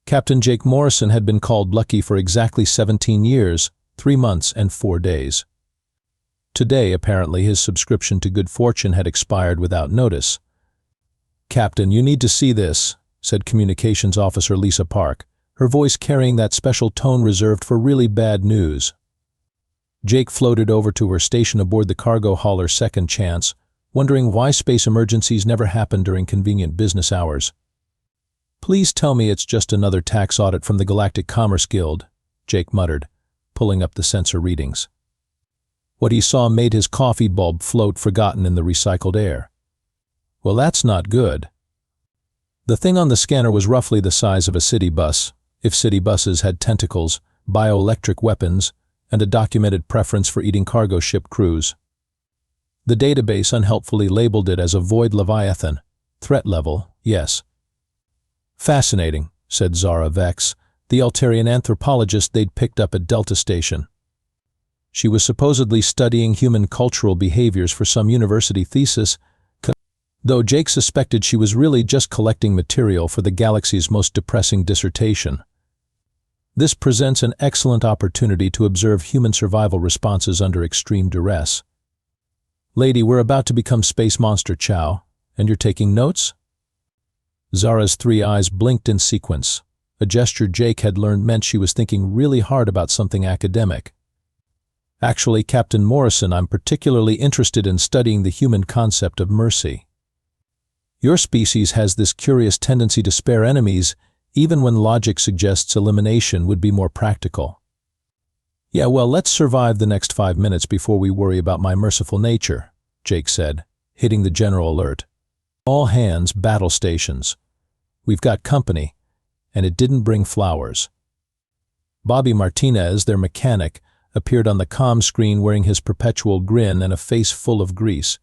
Captain Jake Morrison had been called lucky for exactly 17 years, 3 months, and 4 days. Today, apparently, his subscription to good fortune had expired without notice. "Captain, you need to see this," said Communications Officer Lisa Park, her voice carrying that special tone reserved for really bad news. Jake floated over to her station aboard the cargo hauler Second Chance, wondering why space emergencies never happened during convenient business hours. "Please tell me it's just another tax audit from the Galactic Commerce Guild," Jake muttered, pulling up the sensor readings. What he saw made his coffee bulb float forgotten in the recycled air. Well, that's not good. The thing on the scanner was roughly the size of a city bus, if city buses had tentacles, bioelectric weapons, and a documented preference for eating cargo ship crews. The database unhelpfully labeled it as a void leviathan. Threat level, yes. "Fascinating," said Zara Vex, the Altarian anthropologist they'd picked up at Delta Station. She was supposedly studying human cultural behaviors for some university thesis, though Jake suspected she was really just collecting material for the galaxy's most depressing dissertation. This presents an excellent opportunity to observe human survival responses under extreme duress. "Lady, we're about to become space monster chow, and you're taking notes?" Zara's 3 eyes blinked in sequence, a gesture Jake had learned meant she was thinking really hard about something academic. "Actually, Captain Morrison, I'm particularly interested in studying the human concept of mercy. Your species has this curious tendency to spare enemies, even when logic suggests elimination would be more practical." "Yeah, well, let's survive the next 5 minutes before we worry about my merciful nature," Jake said, hitting the general alert. "All hands, battle stations. We've got company, and it didn't bring flowers." Bobby Martinez, their mechanic, appeared on the comm screen wearing his perpetual grin and a face full of grease.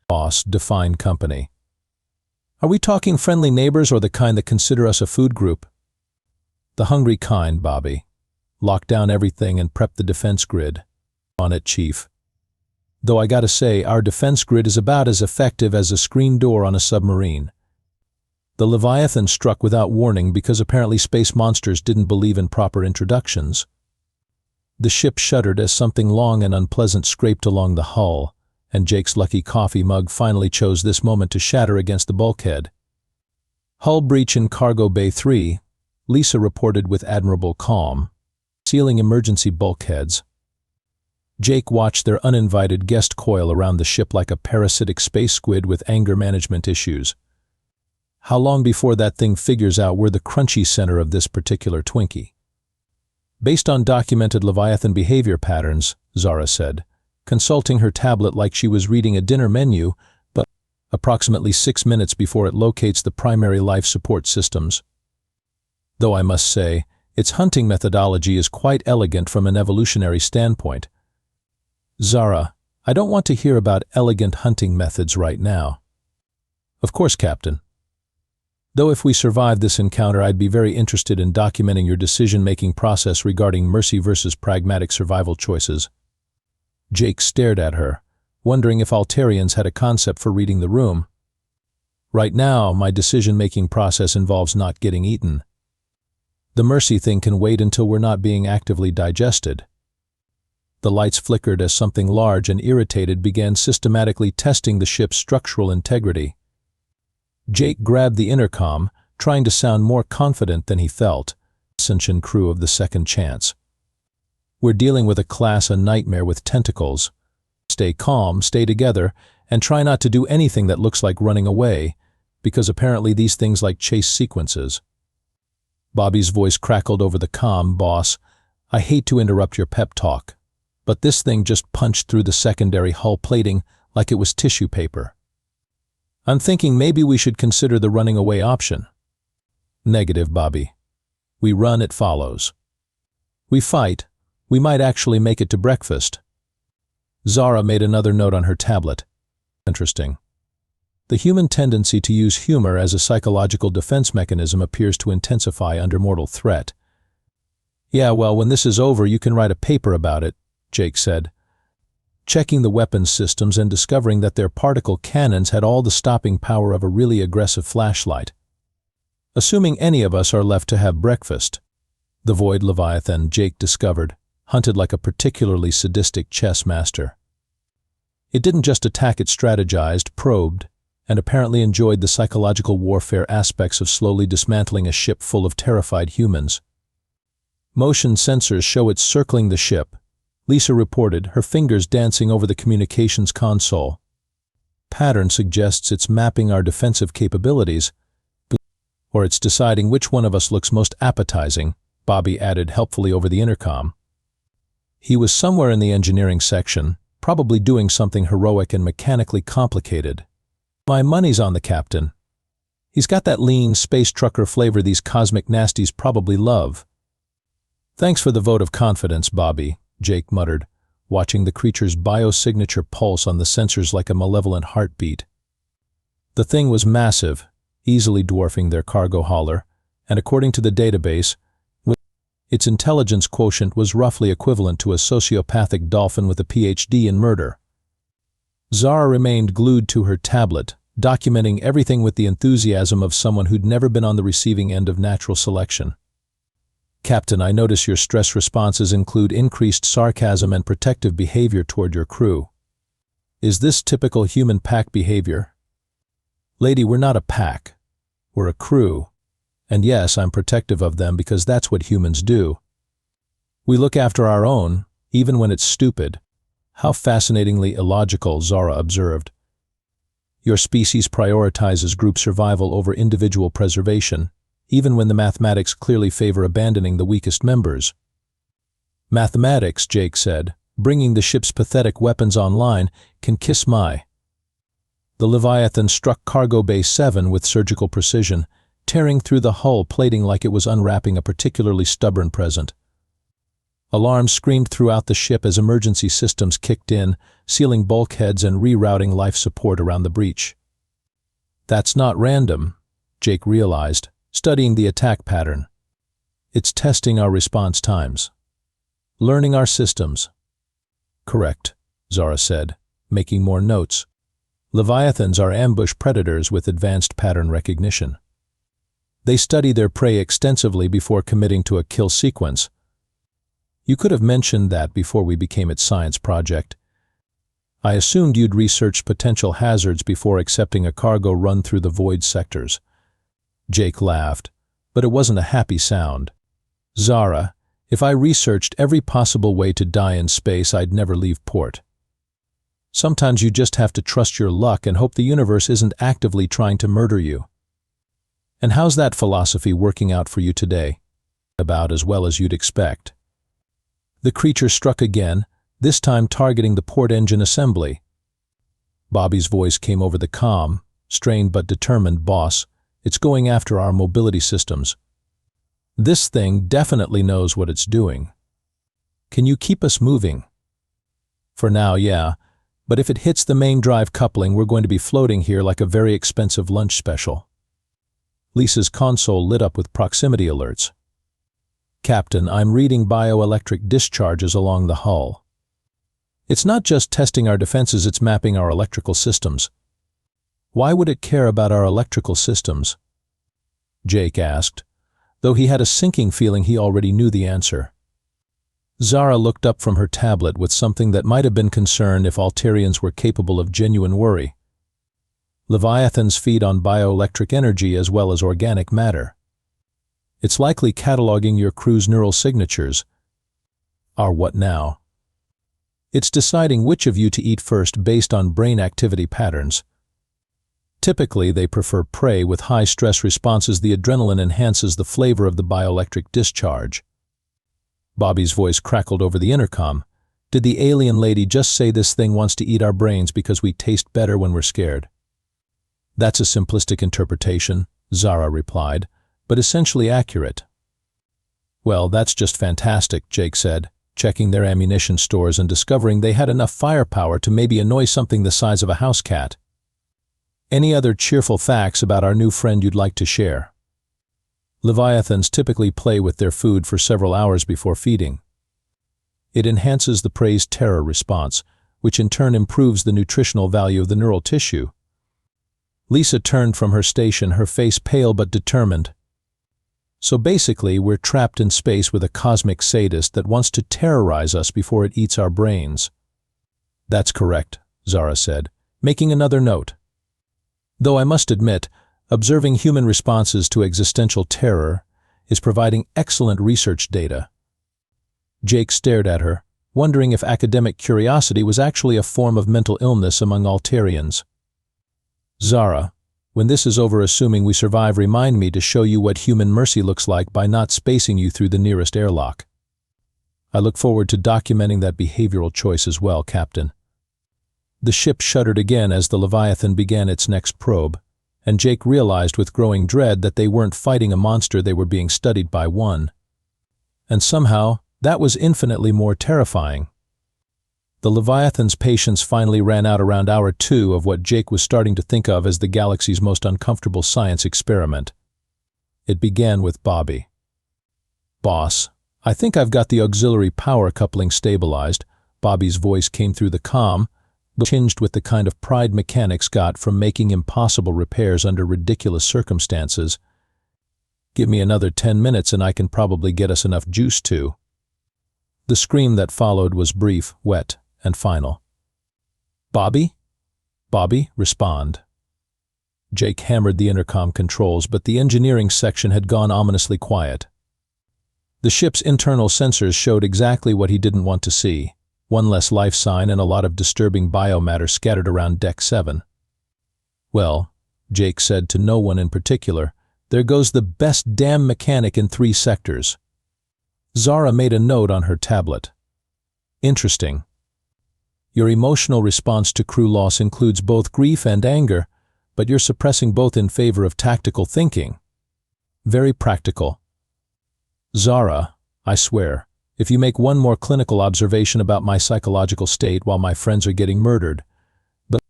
"Boss, define company. Are we talking friendly neighbors or the kind that consider us a food group?" "The hungry kind, Bobby. Lock down everything and prep the defense grid." "On it, Chief. Though I gotta say, our defense grid is about as effective as a screen door on a submarine." The Leviathan struck without warning because apparently space monsters didn't believe in proper introductions. The ship shuddered as something long and unpleasant scraped along the hull, and Jake's lucky coffee mug finally chose this moment to shatter against the bulkhead. "Hull breach in Cargo Bay 3, Lisa reported with admirable calm, sealing emergency bulkheads." Jake watched their uninvited guest coil around the ship like a parasitic space squid with anger management issues. How long before that thing figures out we're the crunchy center of this particular Twinkie? "Based on documented Leviathan behavior patterns," Zara said, consulting her tablet like she was reading a dinner menu, but approximately 6 minutes before it locates the primary life support systems. "Though I must say, its hunting methodology is quite elegant from an evolutionary standpoint." "Zara, I don't want to hear about elegant hunting methods right now." "Of course, Captain. Though if we survive this encounter, I'd be very interested in documenting your decision-making process regarding mercy versus pragmatic survival choices." Jake stared at her, wondering if Altarians had a concept for reading the room. "Right now, my decision-making process involves not getting eaten. The mercy thing can wait until we're not being actively digested." The lights flickered as something large and irritated began systematically testing the ship's structural integrity. Jake grabbed the intercom, trying to sound more confident than he felt. "Ascension crew of the Second Chance. We're dealing with a class a nightmare with tentacles. Stay calm, stay together, and try not to do anything that looks like running away, because apparently these things like chase sequences." Bobby's voice crackled over the comm. "Boss, I hate to interrupt your pep talk, but this thing just punched through the secondary hull plating like it was tissue paper. I'm thinking maybe we should consider the running away option." "Negative, Bobby. We run, it follows. We fight, we might actually make it to breakfast." Zara made another note on her tablet. "Interesting. The human tendency to use humor as a psychological defense mechanism appears to intensify under mortal threat." "Yeah, well, when this is over, you can write a paper about it," Jake said, checking the weapons systems and discovering that their particle cannons had all the stopping power of a really aggressive flashlight. assuming any of us are left to have breakfast. The void leviathan, Jake discovered, hunted like a particularly sadistic chess master. It didn't just attack, it strategized, probed, and apparently enjoyed the psychological warfare aspects of slowly dismantling a ship full of terrified humans. Motion sensors show it circling the ship, Lisa reported, her fingers dancing over the communications console. Pattern suggests it's mapping our defensive capabilities, or it's deciding which one of us looks most appetizing, Bobby added helpfully over the intercom. He was somewhere in the engineering section, probably doing something heroic and mechanically complicated. My money's on the captain. He's got that lean space trucker flavor these cosmic nasties probably love. Thanks for the vote of confidence, Bobby, Jake muttered, watching the creature's biosignature pulse on the sensors like a malevolent heartbeat. The thing was massive, easily dwarfing their cargo hauler, and according to the database, its intelligence quotient was roughly equivalent to a sociopathic dolphin with a PhD in murder. Zara remained glued to her tablet, documenting everything with the enthusiasm of someone who'd never been on the receiving end of natural selection. Captain, I notice your stress responses include increased sarcasm and protective behavior toward your crew. Is this typical human pack behavior? Lady, we're not a pack. We're a crew. And yes, I'm protective of them because that's what humans do. We look after our own, even when it's stupid. How fascinatingly illogical, Zara observed. Your species prioritizes group survival over individual preservation, even when the mathematics clearly favor abandoning the weakest members. Mathematics, Jake said, bringing the ship's pathetic weapons online, can kiss my. The Leviathan struck Cargo Bay 7 with surgical precision, tearing through the hull plating like it was unwrapping a particularly stubborn present. Alarms screamed throughout the ship as emergency systems kicked in, sealing bulkheads and rerouting life support around the breach. That's not random, Jake realized, studying the attack pattern. It's testing our response times. Learning our systems. Correct, Zara said, making more notes. Leviathans are ambush predators with advanced pattern recognition. They study their prey extensively before committing to a kill sequence. You could have mentioned that before we became its science project. I assumed you'd researched potential hazards before accepting a cargo run through the void sectors. Jake laughed, but it wasn't a happy sound. Zara, if I researched every possible way to die in space, I'd never leave port. Sometimes you just have to trust your luck and hope the universe isn't actively trying to murder you. And how's that philosophy working out for you today? About as well as you'd expect. The creature struck again, this time targeting the port engine assembly. Bobby's voice came over the comm, strained but determined, boss. It's going after our mobility systems. This thing definitely knows what it's doing. Can you keep us moving? For now, yeah, but if it hits the main drive coupling, we're going to be floating here like a very expensive lunch special. Lisa's console lit up with proximity alerts. Captain, I'm reading bioelectric discharges along the hull. It's not just testing our defenses, it's mapping our electrical systems. Why would it care about our electrical systems? Jake asked, though he had a sinking feeling he already knew the answer. Zara looked up from her tablet with something that might have been concern if Altarians were capable of genuine worry. Leviathans feed on bioelectric energy as well as organic matter. It's likely cataloging your crew's neural signatures. Our what now? It's deciding which of you to eat first based on brain activity patterns. Typically, they prefer prey with high stress responses. The adrenaline enhances the flavor of the bioelectric discharge. Bobby's voice crackled over the intercom. Did the alien lady just say this thing wants to eat our brains because we taste better when we're scared? That's a simplistic interpretation, Zara replied, but essentially accurate. Well, that's just fantastic, Jake said, checking their ammunition stores and discovering they had enough firepower to maybe annoy something the size of a house cat. Any other cheerful facts about our new friend you'd like to share? Leviathans typically play with their food for several hours before feeding. It enhances the prey's terror response, which in turn improves the nutritional value of the neural tissue. Lisa turned from her station, her face pale but determined. So basically, we're trapped in space with a cosmic sadist that wants to terrorize us before it eats our brains. That's correct, Zara said, making another note. Though I must admit, observing human responses to existential terror is providing excellent research data. Jake stared at her, wondering if academic curiosity was actually a form of mental illness among Altarians. Zara, when this is over, assuming we survive, remind me to show you what human mercy looks like by not spacing you through the nearest airlock. I look forward to documenting that behavioral choice as well, Captain. The ship shuddered again as the Leviathan began its next probe, and Jake realized with growing dread that they weren't fighting a monster, they were being studied by one. And somehow, that was infinitely more terrifying. The Leviathan's patience finally ran out around hour 2 of what Jake was starting to think of as the galaxy's most uncomfortable science experiment. It began with Bobby. "Boss, I think I've got the auxiliary power coupling stabilized." Bobby's voice came through the comm, tinged with the kind of pride mechanics got from making impossible repairs under ridiculous circumstances. "Give me another 10 minutes and I can probably get us enough juice to." The scream that followed was brief, wet, and final. "Bobby? Bobby, respond." Jake hammered the intercom controls, but the engineering section had gone ominously quiet. The ship's internal sensors showed exactly what he didn't want to see: one less life sign and a lot of disturbing biomatter scattered around Deck 7. "Well," Jake said to no one in particular, "there goes the best damn mechanic in 3 sectors. Zara made a note on her tablet. "Interesting. Your emotional response to crew loss includes both grief and anger, but you're suppressing both in favor of tactical thinking. Very practical. Zara, I swear, if you make one more clinical observation about my psychological state while my friends are getting murdered, but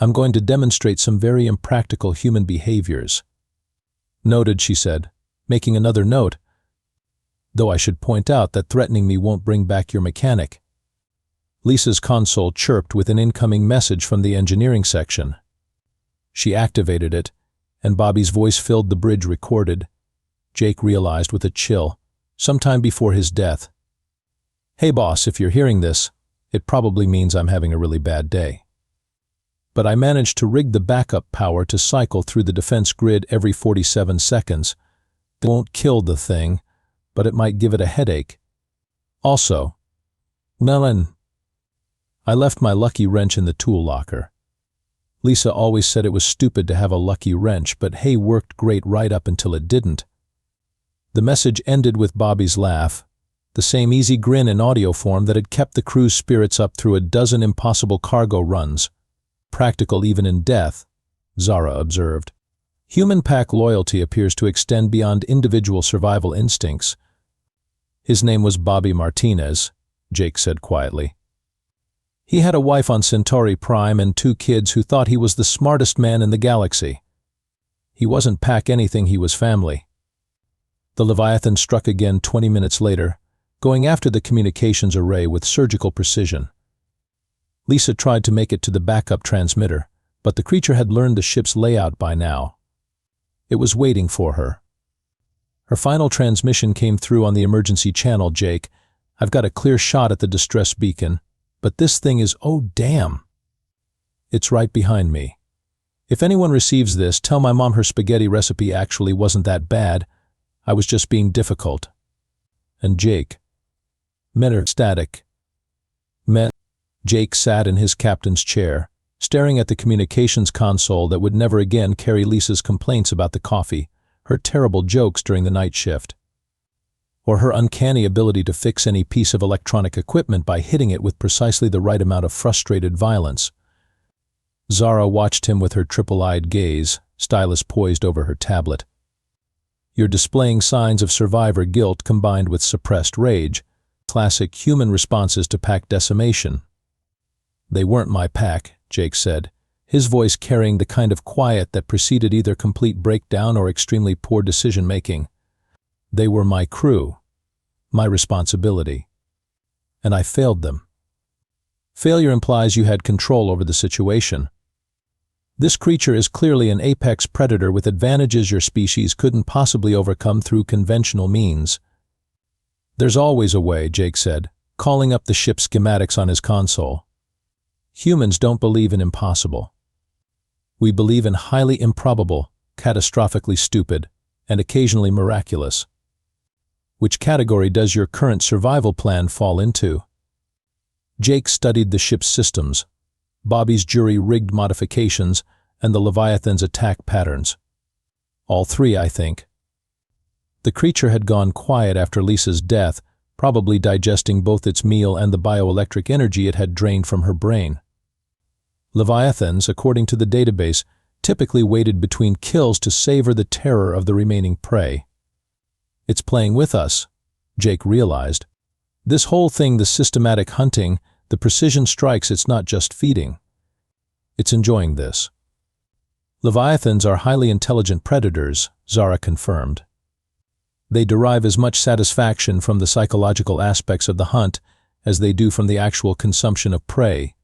I'm going to demonstrate some very impractical human behaviors." "Noted," she said, making another note. "Though I should point out that threatening me won't bring back your mechanic." Lisa's console chirped with an incoming message from the engineering section. She activated it, and Bobby's voice filled the bridge recorded. Jake realized with a chill, sometime before his death. "Hey boss, if you're hearing this, it probably means I'm having a really bad day. But I managed to rig the backup power to cycle through the defense grid every 47 seconds. It won't kill the thing, but it might give it a headache. Also, Melon, I left my lucky wrench in the tool locker. Lisa always said it was stupid to have a lucky wrench, but hey, worked great right up until it didn't." The message ended with Bobby's laugh, the same easy grin in audio form that had kept the crew's spirits up through a dozen impossible cargo runs. "Practical even in death," Zara observed. "Human pack loyalty appears to extend beyond individual survival instincts." "His name was Bobby Martinez," Jake said quietly. "He had a wife on Centauri Prime and 2 kids who thought he was the smartest man in the galaxy. He wasn't pack anything, he was family." The Leviathan struck again 20 minutes later, going after the communications array with surgical precision. Lisa tried to make it to the backup transmitter, but the creature had learned the ship's layout by now. It was waiting for her. Her final transmission came through on the emergency channel. "Jake, I've got a clear shot at the distress beacon, but this thing is, oh damn. It's right behind me. If anyone receives this, tell my mom her spaghetti recipe actually wasn't that bad. I was just being difficult." And Jake. Static. Jake sat in his captain's chair, staring at the communications console that would never again carry Lisa's complaints about the coffee, her terrible jokes during the night shift, or her uncanny ability to fix any piece of electronic equipment by hitting it with precisely the right amount of frustrated violence. Zara watched him with her triple-eyed gaze, stylus poised over her tablet. "You're displaying signs of survivor guilt combined with suppressed rage, classic human responses to pack decimation." "They weren't my pack," Jake said, his voice carrying the kind of quiet that preceded either complete breakdown or extremely poor decision-making. "They were my crew, my responsibility. And I failed them." "Failure implies you had control over the situation." This creature is clearly an apex predator with advantages your species couldn't possibly overcome through conventional means. There's always a way, Jake said, calling up the ship's schematics on his console. Humans don't believe in impossible. We believe in highly improbable, catastrophically stupid, and occasionally miraculous. Which category does your current survival plan fall into? Jake studied the ship's systems, Bobby's jury-rigged modifications, and the Leviathan's attack patterns. All three, I think. The creature had gone quiet after Lisa's death, probably digesting both its meal and the bioelectric energy it had drained from her brain. Leviathans, according to the database, typically waited between kills to savor the terror of the remaining prey. It's playing with us, Jake realized. This whole thing, the systematic hunting, the precision strikes, it's not just feeding. It's enjoying this. Leviathans are highly intelligent predators, Zara confirmed. They derive as much satisfaction from the psychological aspects of the hunt as they do from the actual consumption of prey.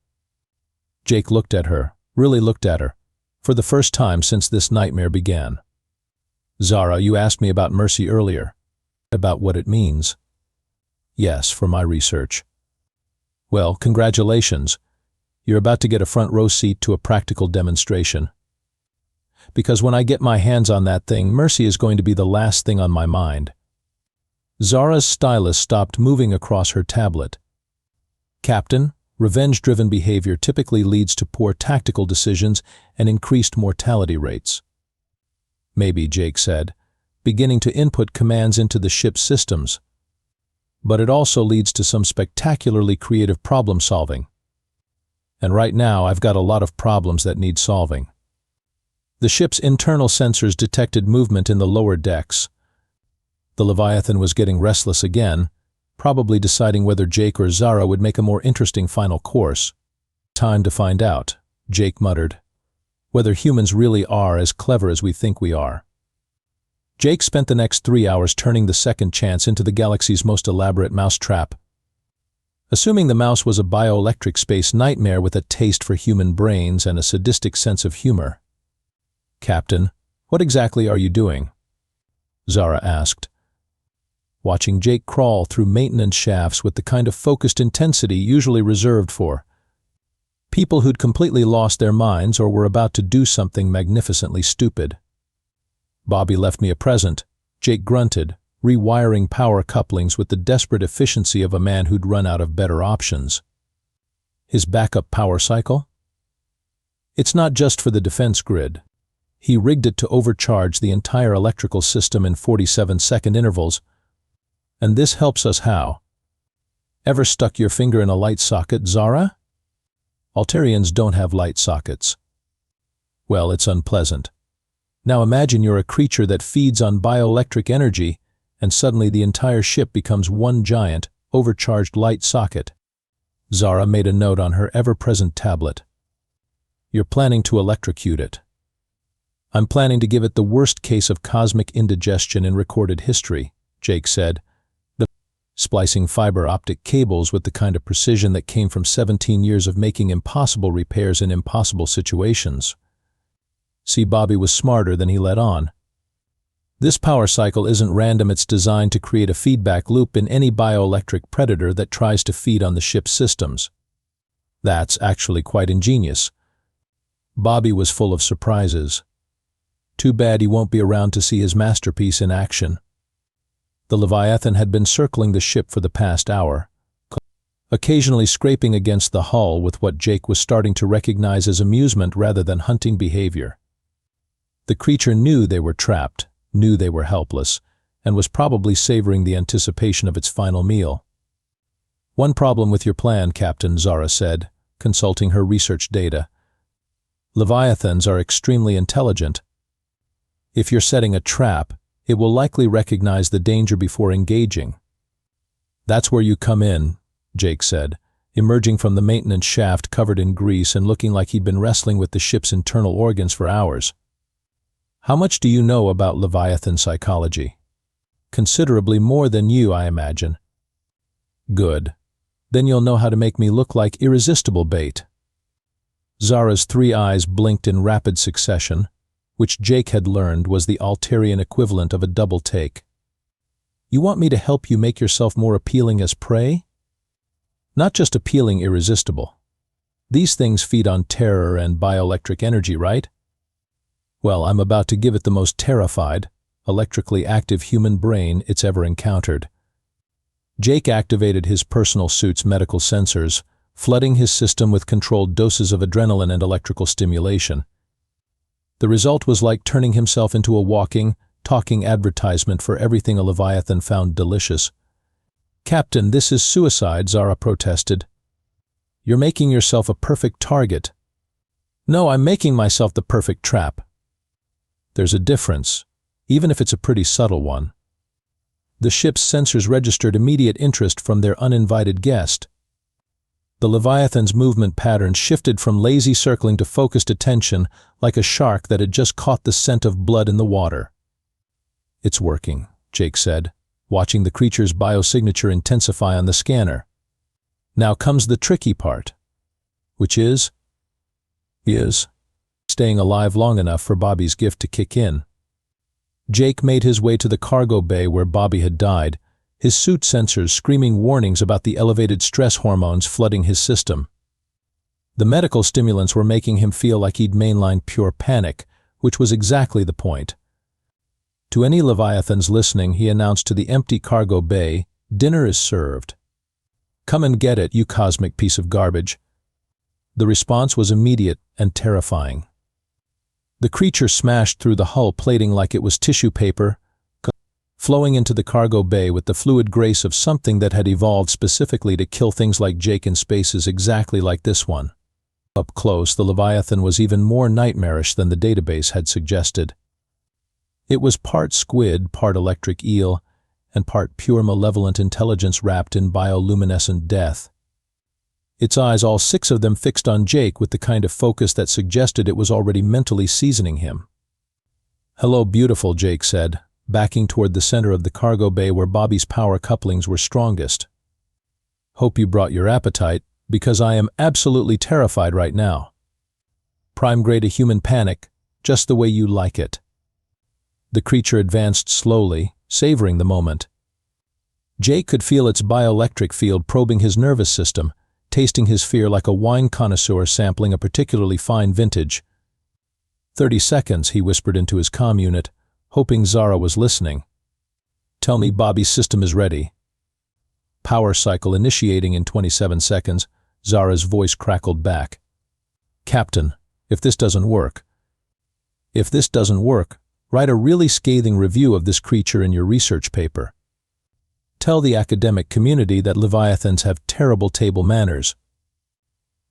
Jake looked at her, really looked at her, for the first time since this nightmare began. Zara, you asked me about mercy earlier. About what it means. Yes, for my research. Well, congratulations. You're about to get a front row seat to a practical demonstration. Because when I get my hands on that thing, mercy is going to be the last thing on my mind. Zara's stylus stopped moving across her tablet. Captain, revenge-driven behavior typically leads to poor tactical decisions and increased mortality rates. Maybe, Jake said, beginning to input commands into the ship's systems. But it also leads to some spectacularly creative problem-solving. And right now, I've got a lot of problems that need solving. The ship's internal sensors detected movement in the lower decks. The Leviathan was getting restless again, probably deciding whether Jake or Zara would make a more interesting final course. Time to find out, Jake muttered, whether humans really are as clever as we think we are. Jake spent the next 3 hours turning the second chance into the galaxy's most elaborate mousetrap. Assuming the mouse was a bioelectric space nightmare with a taste for human brains and a sadistic sense of humor. Captain, what exactly are you doing? Zara asked, watching Jake crawl through maintenance shafts with the kind of focused intensity usually reserved for people who'd completely lost their minds or were about to do something magnificently stupid. Bobby left me a present, Jake grunted, rewiring power couplings with the desperate efficiency of a man who'd run out of better options. His backup power cycle? It's not just for the defense grid. He rigged it to overcharge the entire electrical system in 47-second intervals. And this helps us how? Ever stuck your finger in a light socket, Zara? Altarians don't have light sockets. Well, it's unpleasant. Now imagine you're a creature that feeds on bioelectric energy, and suddenly the entire ship becomes one giant, overcharged light socket. Zara made a note on her ever-present tablet. You're planning to electrocute it. I'm planning to give it the worst case of cosmic indigestion in recorded history, Jake said, splicing fiber optic cables with the kind of precision that came from 17 years of making impossible repairs in impossible situations. See, Bobby was smarter than he let on. This power cycle isn't random, it's designed to create a feedback loop in any bioelectric predator that tries to feed on the ship's systems. That's actually quite ingenious. Bobby was full of surprises. Too bad he won't be around to see his masterpiece in action. The Leviathan had been circling the ship for the past hour, occasionally scraping against the hull with what Jake was starting to recognize as amusement rather than hunting behavior. The creature knew they were trapped, knew they were helpless, and was probably savoring the anticipation of its final meal. One problem with your plan, Captain, Zara said, consulting her research data. Leviathans are extremely intelligent. If you're setting a trap, it will likely recognize the danger before engaging. That's where you come in, Jake said, emerging from the maintenance shaft covered in grease and looking like he'd been wrestling with the ship's internal organs for hours. How much do you know about Leviathan psychology? Considerably more than you, I imagine. Good. Then you'll know how to make me look like irresistible bait. Zara's three eyes blinked in rapid succession, which Jake had learned was the Altarian equivalent of a double take. You want me to help you make yourself more appealing as prey? Not just appealing, irresistible. These things feed on terror and bioelectric energy, right? Well, I'm about to give it the most terrified, electrically active human brain it's ever encountered. Jake activated his personal suit's medical sensors, flooding his system with controlled doses of adrenaline and electrical stimulation. The result was like turning himself into a walking, talking advertisement for everything a Leviathan found delicious. "Captain, this is suicide," Zara protested. "You're making yourself a perfect target." "No, I'm making myself the perfect trap." "There's a difference, even if it's a pretty subtle one." The ship's sensors registered immediate interest from their uninvited guest. The Leviathan's movement patterns shifted from lazy circling to focused attention, like a shark that had just caught the scent of blood in the water. "It's working," Jake said, watching the creature's biosignature intensify on the scanner. "Now comes the tricky part, which is staying alive long enough for Bobby's gift to kick in." Jake made his way to the cargo bay where Bobby had died, his suit sensors screaming warnings about the elevated stress hormones flooding his system. The medical stimulants were making him feel like he'd mainlined pure panic, which was exactly the point. To any Leviathans listening, he announced to the empty cargo bay, "Dinner is served. Come and get it, you cosmic piece of garbage." The response was immediate and terrifying. The creature smashed through the hull plating like it was tissue paper, flowing into the cargo bay with the fluid grace of something that had evolved specifically to kill things like Jake in spaces exactly like this one. Up close, the Leviathan was even more nightmarish than the database had suggested. It was part squid, part electric eel, and part pure malevolent intelligence wrapped in bioluminescent death. Its eyes, all six of them, fixed on Jake with the kind of focus that suggested it was already mentally seasoning him. "Hello, beautiful," Jake said, backing toward the center of the cargo bay where Bobby's power couplings were strongest. "Hope you brought your appetite, because I am absolutely terrified right now. Prime grade of human panic, just the way you like it." The creature advanced slowly, savoring the moment. Jake could feel its bioelectric field probing his nervous system, tasting his fear like a wine connoisseur sampling a particularly fine vintage. 30 seconds, he whispered into his comm unit, hoping Zara was listening. "Tell me Bobby's system is ready." "Power cycle initiating in 27 seconds, Zara's voice crackled back. "Captain, if this doesn't work, write a really scathing review of this creature in your research paper. Tell the academic community that Leviathans have terrible table manners."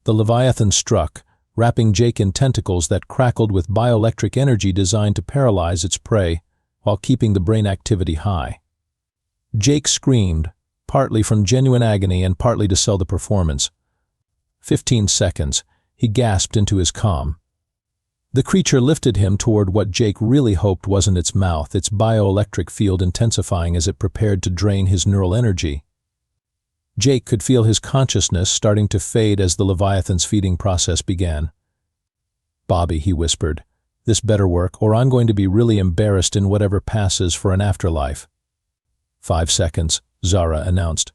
The Leviathan struck, wrapping Jake in tentacles that crackled with bioelectric energy designed to paralyze its prey, while keeping the brain activity high. Jake screamed, partly from genuine agony and partly to sell the performance. 15 seconds, he gasped into his comm. The creature lifted him toward what Jake really hoped wasn't its mouth, its bioelectric field intensifying as it prepared to drain his neural energy. Jake could feel his consciousness starting to fade as the Leviathan's feeding process began. "Bobby," he whispered, "this better work, or I'm going to be really embarrassed in whatever passes for an afterlife." 5 seconds, Zara announced.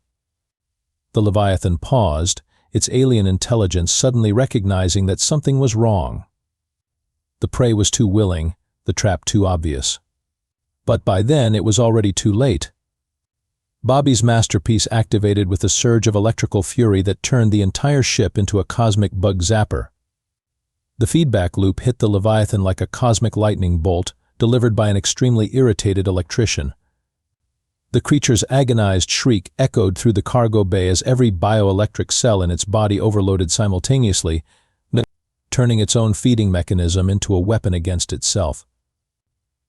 The Leviathan paused, its alien intelligence suddenly recognizing that something was wrong. The prey was too willing, the trap too obvious. But by then it was already too late. Bobby's masterpiece activated with a surge of electrical fury that turned the entire ship into a cosmic bug zapper. The feedback loop hit the Leviathan like a cosmic lightning bolt, delivered by an extremely irritated electrician. The creature's agonized shriek echoed through the cargo bay as every bioelectric cell in its body overloaded simultaneously, turning its own feeding mechanism into a weapon against itself.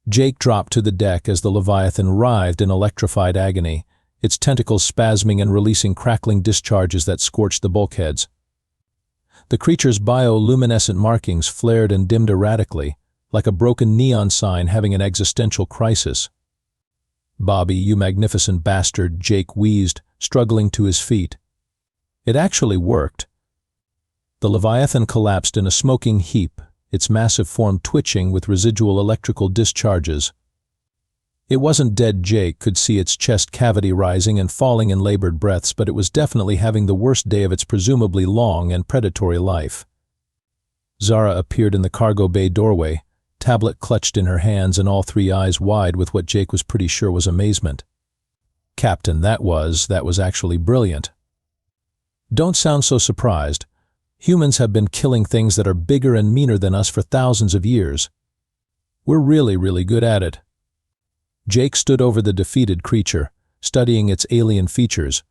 Jake dropped to the deck as the Leviathan writhed in electrified agony, its tentacles spasming and releasing crackling discharges that scorched the bulkheads. The creature's bioluminescent markings flared and dimmed erratically, like a broken neon sign having an existential crisis. "Bobby, you magnificent bastard," Jake wheezed, struggling to his feet. It actually worked. The Leviathan collapsed in a smoking heap, its massive form twitching with residual electrical discharges. It wasn't dead. Jake could see its chest cavity rising and falling in labored breaths, but it was definitely having the worst day of its presumably long and predatory life. Zara appeared in the cargo bay doorway, tablet clutched in her hands and all three eyes wide with what Jake was pretty sure was amazement. "Captain, that was actually brilliant." "Don't sound so surprised. Humans have been killing things that are bigger and meaner than us for thousands of years. We're really good at it." Jake stood over the defeated creature, studying its alien features.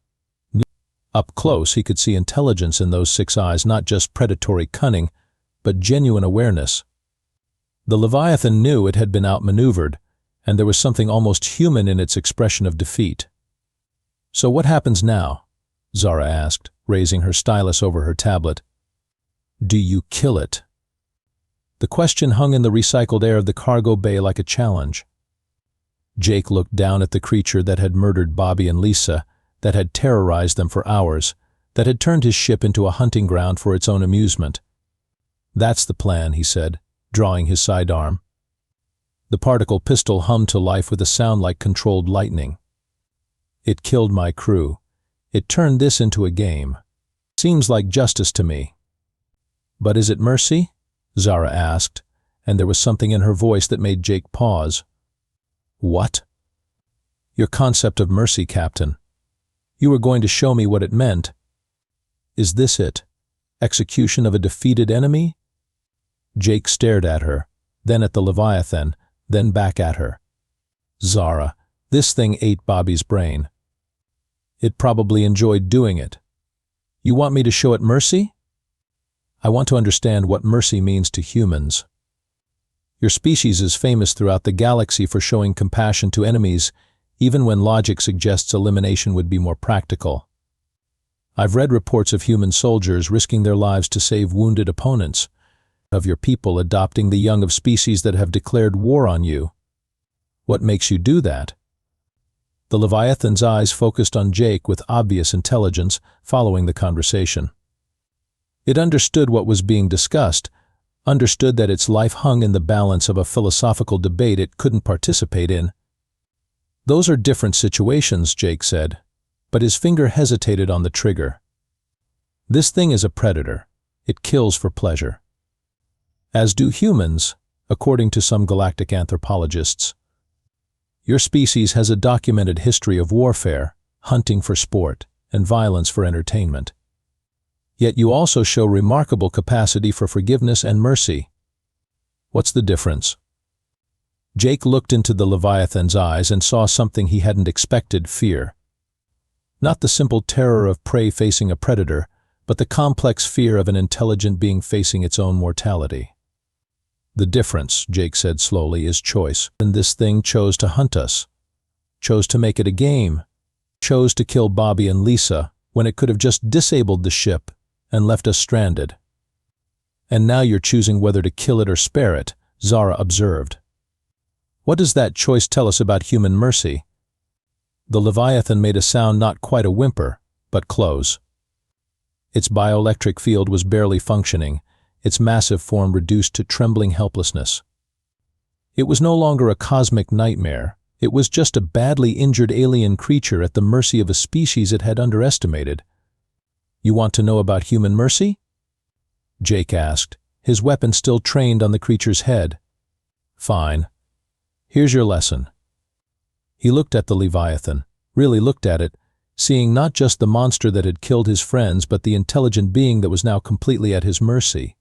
Up close, he could see intelligence in those 6 eyes, not just predatory cunning, but genuine awareness. The Leviathan knew it had been outmaneuvered, and there was something almost human in its expression of defeat. "So what happens now?" Zara asked, raising her stylus over her tablet. "Do you kill it?" The question hung in the recycled air of the cargo bay like a challenge. Jake looked down at the creature that had murdered Bobby and Lisa, that had terrorized them for hours, that had turned his ship into a hunting ground for its own amusement. "That's the plan," he said, drawing his sidearm. The particle pistol hummed to life with a sound like controlled lightning. "It killed my crew. It turned this into a game. Seems like justice to me." "But is it mercy?" Zara asked, and there was something in her voice that made Jake pause. "What?" "Your concept of mercy, Captain. You were going to show me what it meant. Is this it? Execution of a defeated enemy?" Jake stared at her, then at the Leviathan, then back at her. "Zara, this thing ate Bobby's brain. It probably enjoyed doing it. You want me to show it mercy?" "I want to understand what mercy means to humans. Your species is famous throughout the galaxy for showing compassion to enemies, even when logic suggests elimination would be more practical. I've read reports of human soldiers risking their lives to save wounded opponents, of your people adopting the young of species that have declared war on you. What makes you do that?" The Leviathan's eyes focused on Jake with obvious intelligence, following the conversation. It understood what was being discussed, understood that its life hung in the balance of a philosophical debate it couldn't participate in. "Those are different situations," Jake said, but his finger hesitated on the trigger. "This thing is a predator. It kills for pleasure. As do humans, according to some galactic anthropologists. Your species has a documented history of warfare, hunting for sport, and violence for entertainment. Yet you also show remarkable capacity for forgiveness and mercy. What's the difference?" Jake looked into the Leviathan's eyes and saw something he hadn't expected: fear. Not the simple terror of prey facing a predator, but the complex fear of an intelligent being facing its own mortality. "The difference," Jake said slowly, "is choice. And this thing chose to hunt us, chose to make it a game, chose to kill Bobby and Lisa when it could have just disabled the ship and left us stranded. And now you're choosing whether to kill it or spare it," Zara observed. "What does that choice tell us about human mercy?" The Leviathan made a sound not quite a whimper, but close. Its bioelectric field was barely functioning, its massive form reduced to trembling helplessness. It was no longer a cosmic nightmare, it was just a badly injured alien creature at the mercy of a species it had underestimated. "You want to know about human mercy?" Jake asked, his weapon still trained on the creature's head. "Fine. Here's your lesson." He looked at the Leviathan, really looked at it, seeing not just the monster that had killed his friends, but the intelligent being that was now completely at his mercy.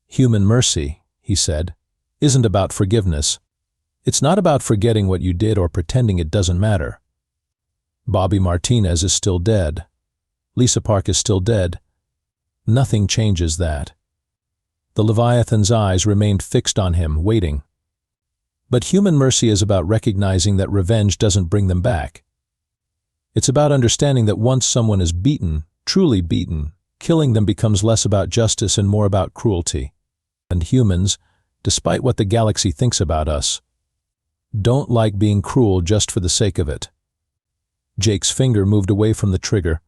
"Human mercy," he said, "isn't about forgiveness. It's not about forgetting what you did or pretending it doesn't matter. Bobby Martinez is still dead. Lisa Park is still dead. Nothing changes that." The Leviathan's eyes remained fixed on him, waiting. "But human mercy is about recognizing that revenge doesn't bring them back. It's about understanding that once someone is beaten, truly beaten, killing them becomes less about justice and more about cruelty. And humans, despite what the galaxy thinks about us, don't like being cruel just for the sake of it." Jake's finger moved away from the trigger,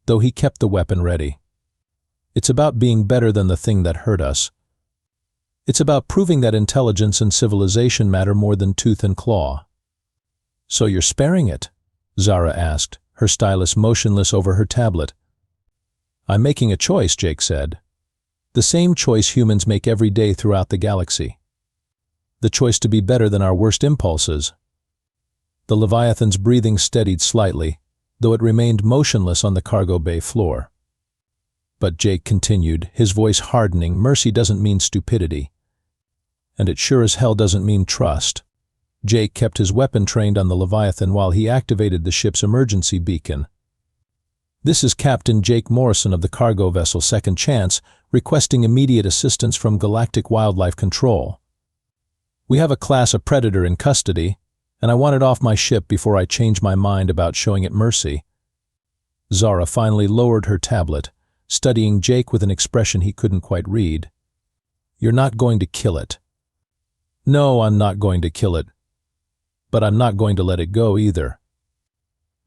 though he kept the weapon ready. It's about being better than the thing that hurt us. It's about proving that intelligence and civilization matter more than tooth and claw. So you're sparing it? Zara asked, her stylus motionless over her tablet. I'm making a choice, Jake said. The same choice humans make every day throughout the galaxy. The choice to be better than our worst impulses. The Leviathan's breathing steadied slightly, though it remained motionless on the cargo bay floor. But Jake continued, his voice hardening, mercy doesn't mean stupidity. And it sure as hell doesn't mean trust. Jake kept his weapon trained on the Leviathan while he activated the ship's emergency beacon. This is Captain Jake Morrison of the cargo vessel Second Chance, requesting immediate assistance from Galactic Wildlife Control. We have a class of predator in custody, and I want it off my ship before I change my mind about showing it mercy. Zara finally lowered her tablet, studying Jake with an expression he couldn't quite read. You're not going to kill it. No, I'm not going to kill it. But I'm not going to let it go either.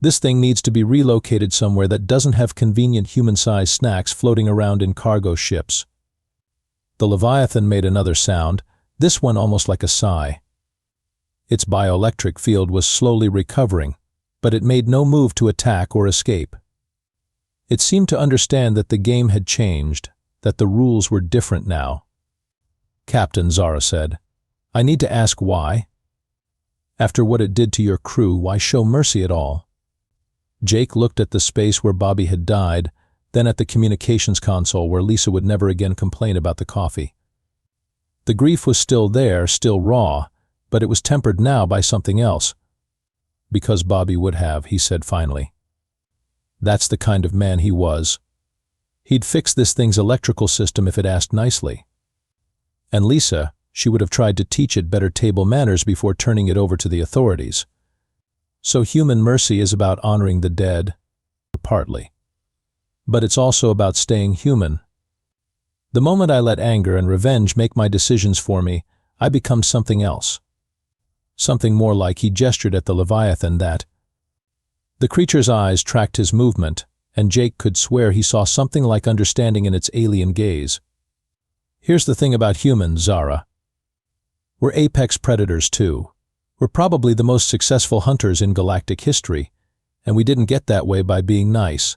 This thing needs to be relocated somewhere that doesn't have convenient human-sized snacks floating around in cargo ships. The Leviathan made another sound, this one almost like a sigh. Its bioelectric field was slowly recovering, but it made no move to attack or escape. It seemed to understand that the game had changed, that the rules were different now. Captain, Zara said, I need to ask why. After what it did to your crew, why show mercy at all? Jake looked at the space where Bobby had died, then at the communications console where Lisa would never again complain about the coffee. The grief was still there, still raw, but it was tempered now by something else. Because Bobby would have, he said finally. That's the kind of man he was. He'd fix this thing's electrical system if it asked nicely. And Lisa, she would have tried to teach it better table manners before turning it over to the authorities. So human mercy is about honoring the dead, partly. But it's also about staying human. The moment I let anger and revenge make my decisions for me, I become something else. Something more like, he gestured at the Leviathan, that. The creature's eyes tracked his movement, and Jake could swear he saw something like understanding in its alien gaze. Here's the thing about humans, Zara. We're apex predators too. We're probably the most successful hunters in galactic history, and we didn't get that way by being nice.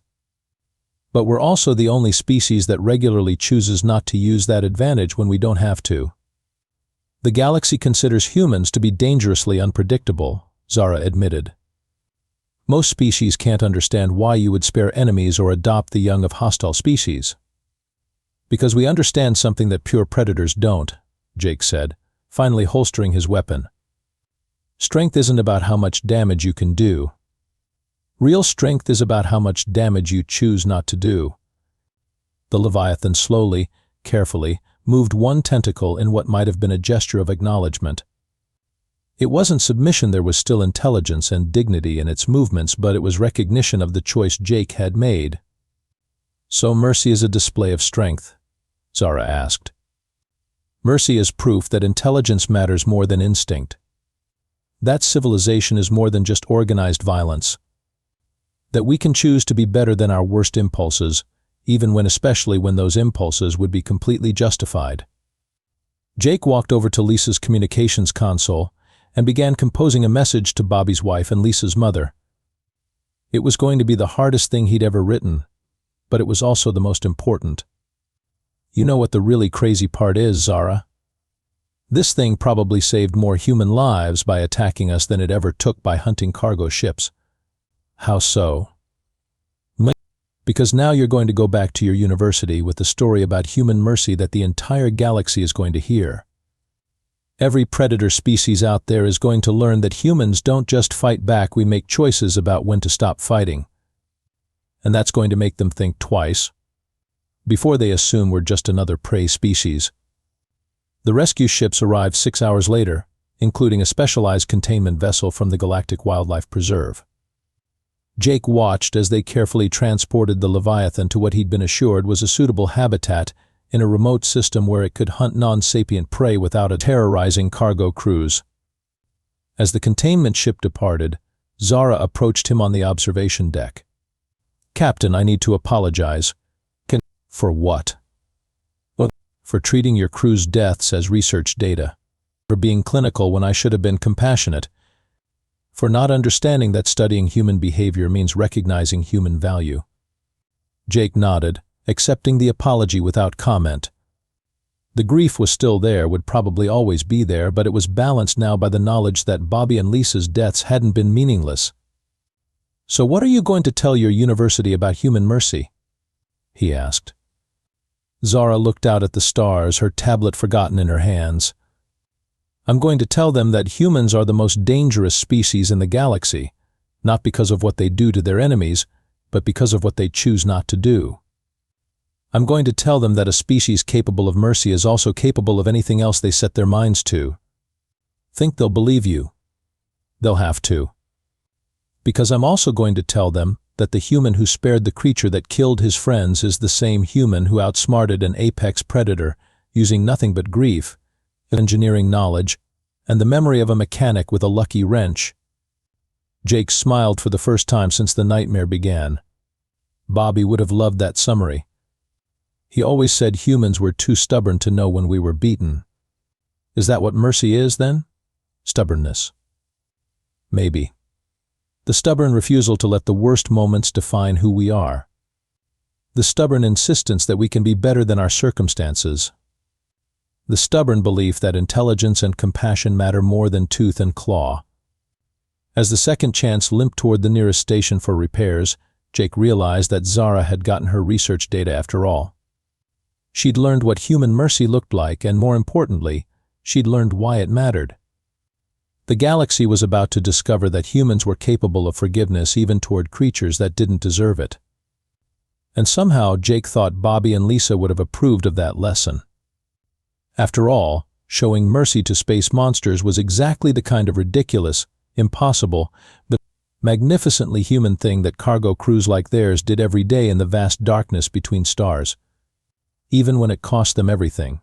But we're also the only species that regularly chooses not to use that advantage when we don't have to. The galaxy considers humans to be dangerously unpredictable, Zara admitted. Most species can't understand why you would spare enemies or adopt the young of hostile species. Because we understand something that pure predators don't, Jake said, finally holstering his weapon. Strength isn't about how much damage you can do. Real strength is about how much damage you choose not to do. The Leviathan slowly, carefully, moved one tentacle in what might have been a gesture of acknowledgement. It wasn't submission, there was still intelligence and dignity in its movements, but it was recognition of the choice Jake had made. So mercy is a display of strength? Zara asked. Mercy is proof that intelligence matters more than instinct. That civilization is more than just organized violence. That we can choose to be better than our worst impulses, especially when those impulses would be completely justified. Jake walked over to Lisa's communications console and began composing a message to Bobby's wife and Lisa's mother. It was going to be the hardest thing he'd ever written, but it was also the most important. You know what the really crazy part is, Zara? This thing probably saved more human lives by attacking us than it ever took by hunting cargo ships. How so? Because now you're going to go back to your university with the story about human mercy that the entire galaxy is going to hear. Every predator species out there is going to learn that humans don't just fight back, we make choices about when to stop fighting. And that's going to make them think twice, before they assume we're just another prey species. The rescue ships arrived 6 hours later, including a specialized containment vessel from the Galactic Wildlife Preserve. Jake watched as they carefully transported the Leviathan to what he'd been assured was a suitable habitat in a remote system where it could hunt non-sapient prey without a terrorizing cargo crews. As the containment ship departed, Zara approached him on the observation deck. Captain, I need to apologize For what? Well, for treating your crew's deaths as research data. For being clinical when I should have been compassionate. For not understanding that studying human behavior means recognizing human value. Jake nodded, accepting the apology without comment. The grief was still there, would probably always be there, but it was balanced now by the knowledge that Bobby and Lisa's deaths hadn't been meaningless. "So what are you going to tell your university about human mercy?" he asked. Zara looked out at the stars, her tablet forgotten in her hands. "I'm going to tell them that humans are the most dangerous species in the galaxy, not because of what they do to their enemies, but because of what they choose not to do. I'm going to tell them that a species capable of mercy is also capable of anything else they set their minds to. Think they'll believe you? They'll have to. Because I'm also going to tell them that the human who spared the creature that killed his friends is the same human who outsmarted an apex predator, using nothing but grief, engineering knowledge, and the memory of a mechanic with a lucky wrench." Jake smiled for the first time since the nightmare began. Bobby would have loved that summary. He always said humans were too stubborn to know when we were beaten. Is that what mercy is, then? Stubbornness. Maybe. The stubborn refusal to let the worst moments define who we are. The stubborn insistence that we can be better than our circumstances. The stubborn belief that intelligence and compassion matter more than tooth and claw. As the second chance limped toward the nearest station for repairs, Jake realized that Zara had gotten her research data after all. She'd learned what human mercy looked like, and more importantly, she'd learned why it mattered. The galaxy was about to discover that humans were capable of forgiveness even toward creatures that didn't deserve it. And somehow Jake thought Bobby and Lisa would have approved of that lesson. After all, showing mercy to space monsters was exactly the kind of ridiculous, impossible, but magnificently human thing that cargo crews like theirs did every day in the vast darkness between stars. Even when it cost them everything.